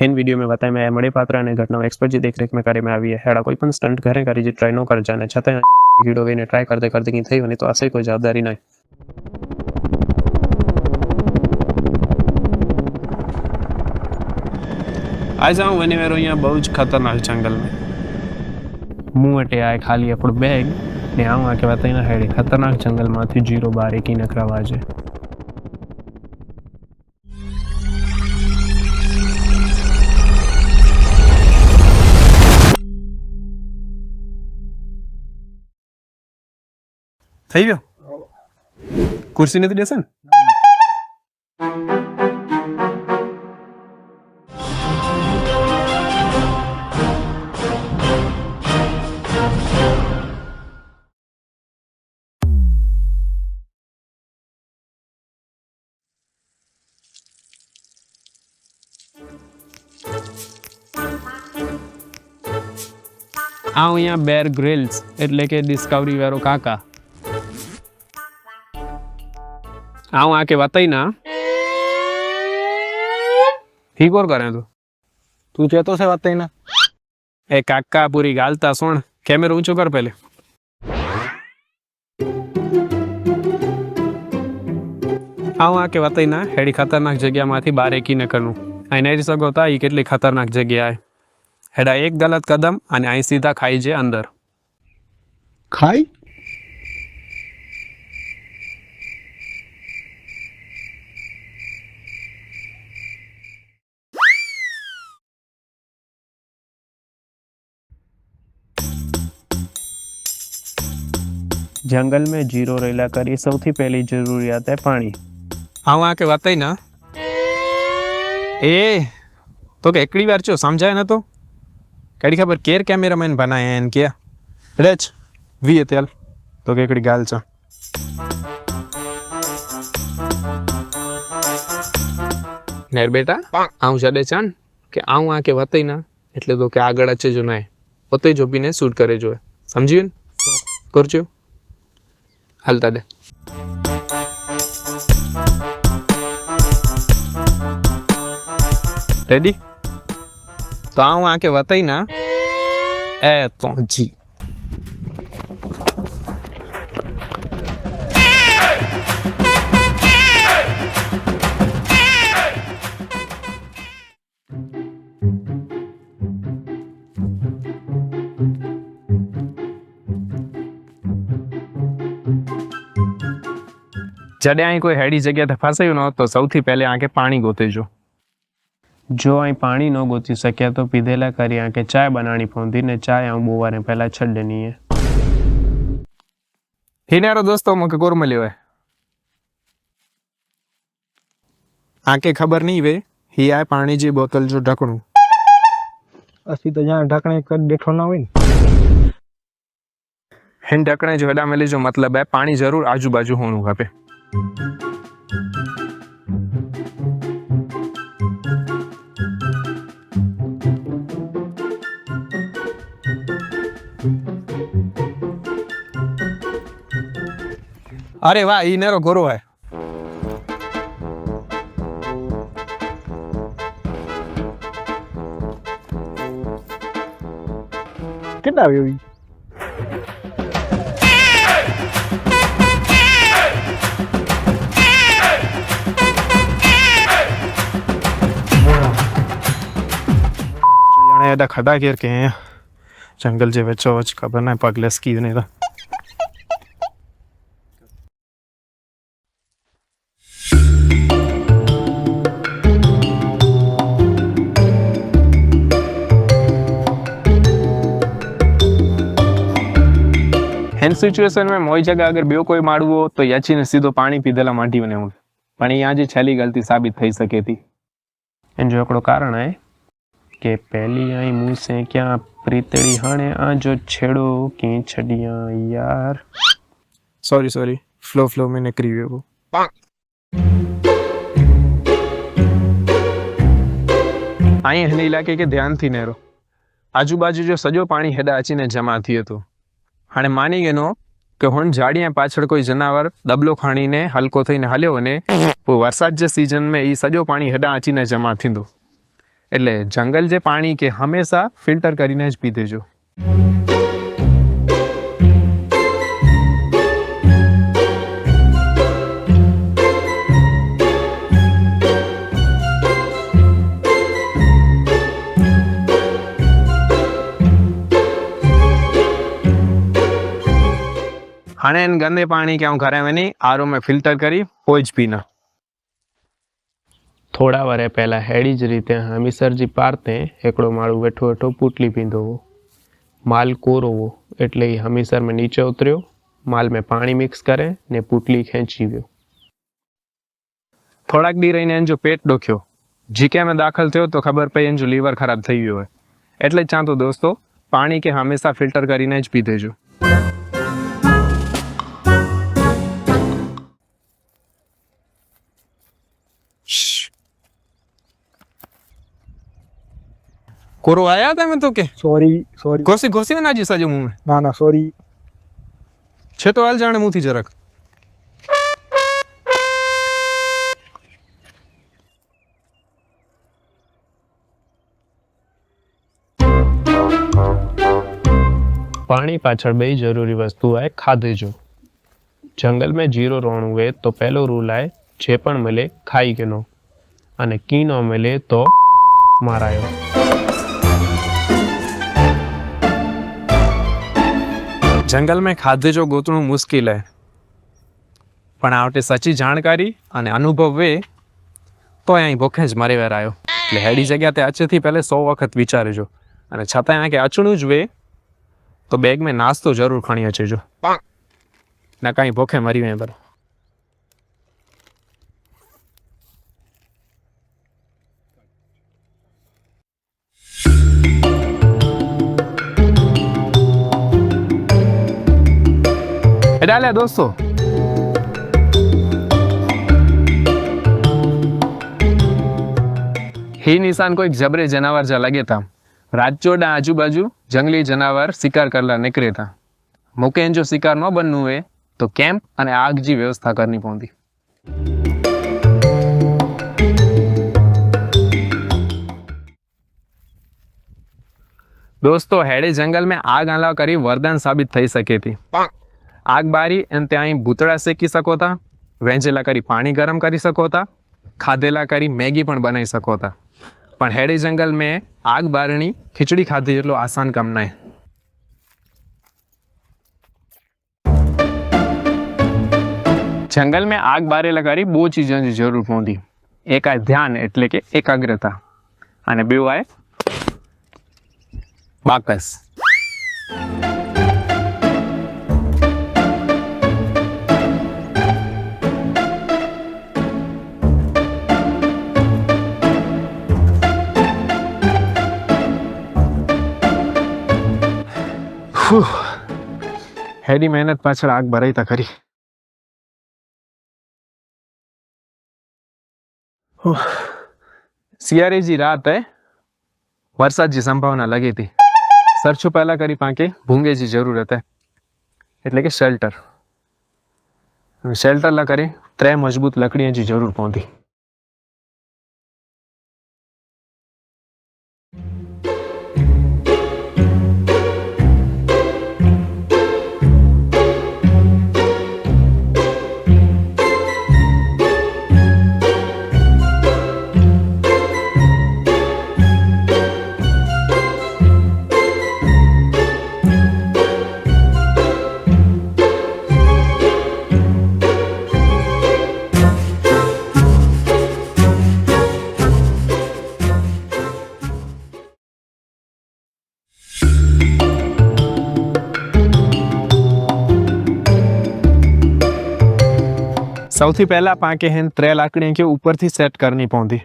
हिन वीडियो में बताए मैं मणे पात्र અને ઘટનાઓ એક્સપર્ટ जी દેખરેખ में करे में આવી हेड़ा कोई पण स्टंट घरे करी जी ट्राई न कर जाने छता हीरो वेने ट्राई करते करते की थई तो आसे कोई जवाबदारी नहीं। आज आऊँ वने मेरो यहाँ बहुत खतरनाक जंगल में मुँह अटे आए खाली अपनो बैग ने आऊँ आके बताई ना हेड़ी खतरनाक जंगल माथी जीरो बार एकी नकरावाजे। થઈ ગયો कुर्सी નથી દેશે ને આવું અહીંયા બેર ગ્રિલ્સ એટલે કે ડિસ્કવરી વાળો કાકા आऊँ आके बताई ना ठीक और करें तू चेतो से बताई ना ए काका पूरी गालता सुन कैमरा ऊंचो कर पहले। आऊँ आके बताई ना हेड़ी खतरनाक जगह माथी बार एकी न करनू आई नहीं सको था ये केटली खतरनाक जगह है हेड़ा एक गलत कदम अने आई सीधा खाई जे अंदर खाई जंगल में जीरो रेला करी सौथी पहली जरूरियात है पानी। आऊँ आके बताई ना ए तो के एकड़ी बार चो समझाए ना तो कड़ी खबर केर कैमरामैन बनाए हैं क्या रेच वी तेल तो के एकड़ी गाल चा नेर बेटा आऊँ जडे चान के आऊँ आके बताई ना એટલે તો કે આગળ અચે જો નાય પોતે જોબીને શૂટ કરે જો સમજ્યું કરજો હાલતા દે રેડી તો આવું આકે વતાઈ ના એ તો જી जडे आई कोई हेड़ी जगह ते फसायो न तो सौथी पहले आके पानी गोते जो आई पानी न गोती सके तो पीधेला करी आके चाय बनानी पौंदी ने चाय आऊँ बोवारे पहला छड़ देनी है। हिनारो दोस्तों मके कोर मल्यो है आके खबर नहीं वे ही आए पानी जी बोतल जो ढकणू असी तो जहाँ ढकणे कर बैठो ना होय हिन ढकणे जो हेडा मेले जो मतलब है पानी जरूर आजू बाजू होणू खपे। अरे वाह ये नेरो गोरो है कितना આવ્યો ઈ एडा खड़ा घेर के हैं जंगल जे वचो वच खबर ना पग लसकी ने ता हेन सिचुएशन में मोई जगह अगर बेओ कोई माड़वो तो याची ने सीधो पानी पीधेला माटी बने हूं पण यहाँ जी छेली गलती साबित थई सके थी। एन जो एकड़ो कारण है के पहली आई मुंह से क्या प्रीतड़ी हाणे आ जो छेड़ो की छड़िया यार सॉरी फ्लो में निकरी वो आई हिन इलाके के ध्यान थी नेरो आजू बाजू जो सजो पानी हेडा अची ने जमा थी तो हाणे मानी गयो કે હોણ જાડિયા પાછળ કોઈ જનાવર દબલો ખાણીને હલકો થઈને હાલ્યો અને વરસાદ જે સિઝન में ई सॼो पाणी हेॾां अची ने जमा थींदो એટલે જંગલ જે પાણી કે હંમેશા ફિલ્ટર કરીને જ પી દેજો. हाणे इन गंदे पानी के घरे वही आरो में फिल्टर करी पोइ ज पीना. थोड़ा वरे पहला हेड़ी ज रीते हमीसर जी पारते एकड़ो माळू वेठो वेठो पुटली पींदो हो. माल कोरो हो एटले हमीसर में नीचे उतर्यो, माल में पानी मिक्स करे ने पुटली खेंची गयो. थोड़ाक दी रहीने एन जो पेट डोख्यो, जीके में दाखल थयो तो खबर पई एन जो लीवर खराब थई गयो है. एटले च तो दोस्तों पानी के हमेशा फिल्टर करीने ज पी देजो. कोरो आया था मैं तो के सॉरी सॉरी घोसी घोसी में ना जी सजे मुंह में ना ना सॉरी छे तो हाल जाने मुंह थी जरक. पानी पाछळ बे जरूरी वस्तु है खाधे जो. जंगल में जीरो रोणु है तो पहलो रूल है जे पण मिले खाई के नो अने की नो मिले तो मारायो. जंगल में खाधे जो गोतणु मुश्किल है पण आवटे सच्ची जानकारी अने अनुभव वे तो अहीं भूखे ज मरी वेरायो. એટલે હેડી જગ્યા તે અચેથી પહેલે 100 વખત વિચારજો અને છતાં આ કે અચણું જ વે તો બેગ में नास्तो जरूर खणी अचेजो ना कहीं भूखे मरी वे पर. डाले दोस्तों ही निशान को एक जबरे जनावर जा लगे था. राजचोड़ा आजू बाजू जंगली जनावर शिकार करला निकले था. मुके जो शिकार न बनू है तो कैंप अने आग जी व्यवस्था करनी पौंदी. दोस्तों हेडे जंगल में आग आला करी वरदान साबित थई सके थी. आग बारी एम त्याई भूतड़ा सेकी सको था, वेंजेला करी पानी गरम करी सको था, खाधेला करी मैगी पण बनाई सको था. पण हेडे जंगल में आग बारणी खिचड़ी खाधी जेटलो आसान काम नहीं. जंगल में आग बारेला करी बो चीजों की जरूर पौंदी. एक है ध्यान एटले के एकाग्रता अने बीजो है बाकस. हेडी मेहनत पाछळ आग भराई था खरी. सियारे जी रात है, वरसाद जी संभावना लगी थी. सरछो पहला करी पाके भूंगे जी जरूरत है एटले के शेल्टर. शेल्टर ला करे 3 मजबूत लकड़ियां जी जरूर पौंदी. સૌથી પહેલા પાકે હેન 3 લાકડીਆਂ के ऊपर थी सेट करनी पौंदी.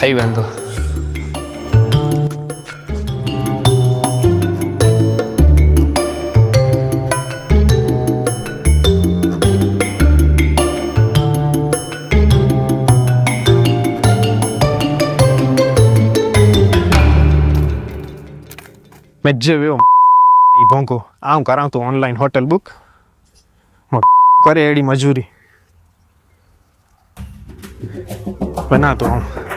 થઈ વાંધો. મેં જે વ્યો એ ભોંકો આમ કરાવ તો ઓનલાઈન હોટલ બુક કરે એડી મજૂરી બનાતો આમ